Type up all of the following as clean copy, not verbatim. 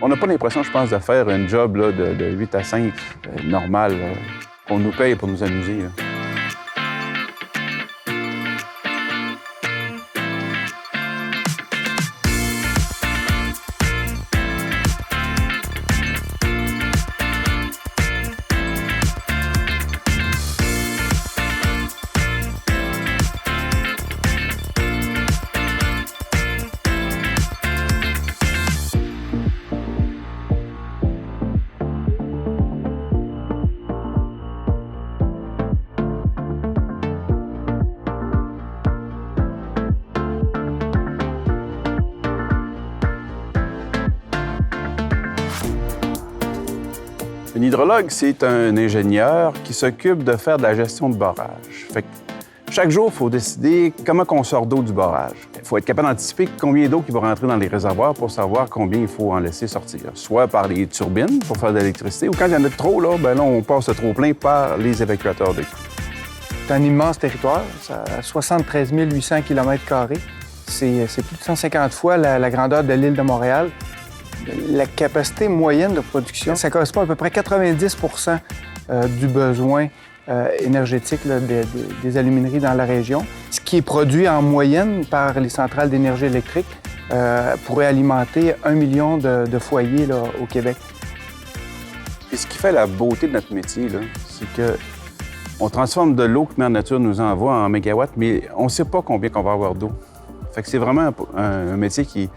On n'a pas l'impression, je pense, de faire un job là, de 8 à 5 normal, qu'on nous paye pour nous amuser. Là. Un hydrologue, c'est un ingénieur qui s'occupe de faire de la gestion de barrage. Fait que chaque jour, il faut décider comment on sort d'eau du barrage. Il faut être capable d'anticiper combien d'eau qui va rentrer dans les réservoirs pour savoir combien il faut en laisser sortir. Soit par les turbines pour faire de l'électricité, ou quand il y en a trop, là, on passe le trop-plein par les évacuateurs de crues. C'est un immense territoire, ça a 73 800 km². C'est plus de 150 fois la grandeur de l'île de Montréal. La capacité moyenne de production, ça correspond à peu près 90 du besoin énergétique là, des alumineries dans la région. Ce qui est produit en moyenne par les centrales d'énergie électrique pourrait alimenter 1 million de foyers là, au Québec. Et ce qui fait la beauté de notre métier, là, c'est que on transforme de l'eau que Mère Nature nous envoie en mégawatts, mais on ne sait pas combien qu'on va avoir d'eau. Fait que c'est vraiment un métier qui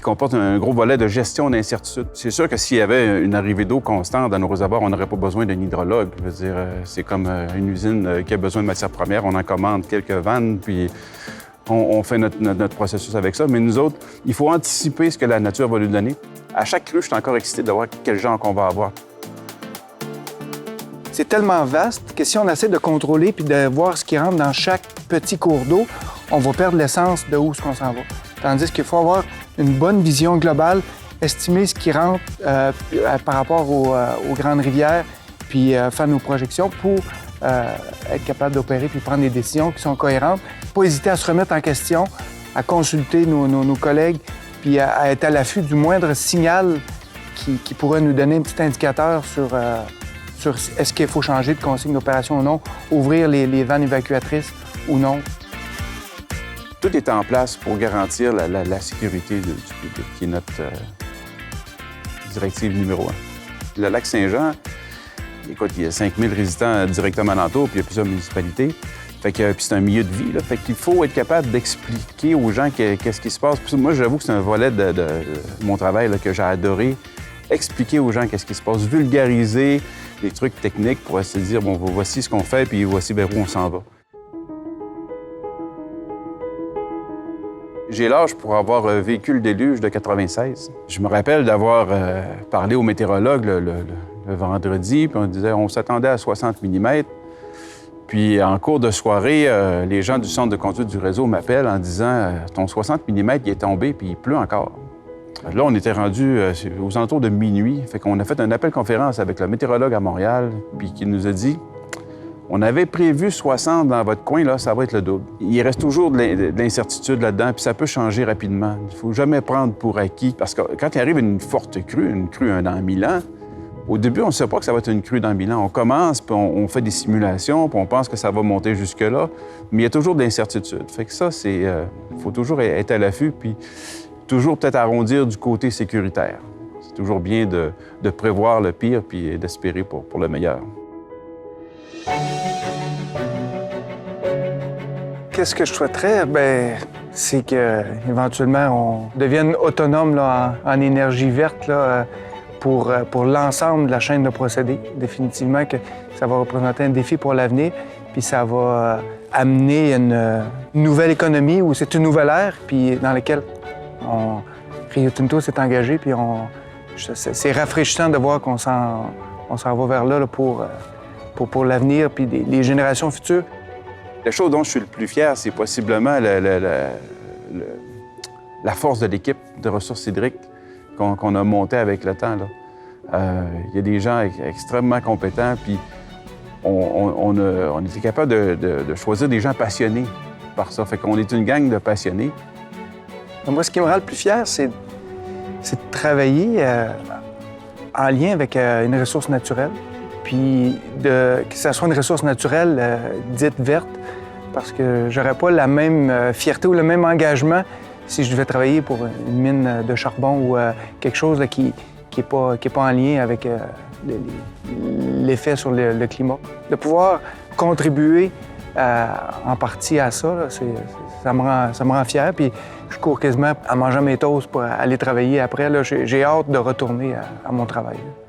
comporte un gros volet de gestion d'incertitude. C'est sûr que s'il y avait une arrivée d'eau constante dans nos réservoirs, on n'aurait pas besoin d'un hydrologue. Je veux dire, c'est comme une usine qui a besoin de matières premières. On en commande quelques vannes, puis on fait notre processus avec ça. Mais nous autres, il faut anticiper ce que la nature va nous donner. À chaque crue, je suis encore excité de voir quel genre qu'on va avoir. C'est tellement vaste que si on essaie de contrôler puis de voir ce qui rentre dans chaque petit cours d'eau, on va perdre l'essence de où est-ce qu'on s'en va. Tandis qu'il faut avoir une bonne vision globale, estimer ce qui rentre par rapport aux grandes rivières, puis faire nos projections pour être capable d'opérer puis prendre des décisions qui sont cohérentes. Pas hésiter à se remettre en question, à consulter nos collègues, puis à être à l'affût du moindre signal qui pourrait nous donner un petit indicateur sur est-ce qu'il faut changer de consigne d'opération ou non, ouvrir les vannes évacuatrices ou non. Tout est en place pour garantir la sécurité du public, qui est notre directive numéro 1. Le lac Saint-Jean, écoute, il y a 5000 résidents directement alentour, puis il y a plusieurs municipalités. Fait que, puis c'est un milieu de vie, là. Fait qu'il faut être capable d'expliquer aux gens qu'est-ce qui se passe. Puis moi, j'avoue que c'est un volet de mon travail là, que j'ai adoré. Expliquer aux gens qu'est-ce qui se passe, vulgariser les trucs techniques pour se dire, bon, voici ce qu'on fait, puis voici vers où on s'en va. J'ai l'âge pour avoir vécu le déluge de 96. Je me rappelle d'avoir parlé au météorologue le vendredi, puis on disait on s'attendait à 60 mm. Puis en cours de soirée, les gens du centre de conduite du réseau m'appellent en disant ton 60 mm il est tombé, puis il pleut encore. Là, on était rendu aux alentours de minuit. Fait qu'on a fait un appel-conférence avec le météorologue à Montréal, puis qui nous a dit on avait prévu 60 dans votre coin, là, ça va être le double. Il reste toujours de l'incertitude là-dedans, puis ça peut changer rapidement. Il ne faut jamais prendre pour acquis, parce que quand il arrive une forte crue, une crue dans 1000 ans, au début, on ne sait pas que ça va être une crue dans 1000 ans. On commence, puis on fait des simulations, puis on pense que ça va monter jusque-là, mais il y a toujours de l'incertitude. Fait que ça, c'est... Il faut toujours être à l'affût, puis toujours peut-être arrondir du côté sécuritaire. C'est toujours bien de prévoir le pire, puis d'espérer pour le meilleur. Qu'est-ce que je souhaiterais? Bien, c'est qu'éventuellement, on devienne autonome là, en énergie verte là, pour l'ensemble de la chaîne de procédés. Définitivement que ça va représenter un défi pour l'avenir, puis ça va amener une nouvelle économie où c'est une nouvelle ère, puis dans laquelle Rio Tinto s'est engagé, puis c'est rafraîchissant de voir qu'on s'en va vers là, pour l'avenir, puis les générations futures. La chose dont je suis le plus fier, c'est possiblement la force de l'équipe de ressources hydriques qu'on a montée avec le temps. Il y a des gens extrêmement compétents, puis on était capable de choisir des gens passionnés par ça. Fait qu'on est une gang de passionnés. Moi, ce qui me rend le plus fier, c'est c'est de travailler en lien avec une ressource naturelle, puis que ça soit une ressource naturelle dite verte, parce que j'aurais pas la même fierté ou le même engagement si je devais travailler pour une mine de charbon ou quelque chose là, qui n'est pas en lien avec l'effet sur le climat. De pouvoir contribuer en partie à ça, là, ça me rend fier. Puis je cours quasiment en mangeant mes toasts pour aller travailler après. Là, j'ai hâte de retourner à mon travail. Là.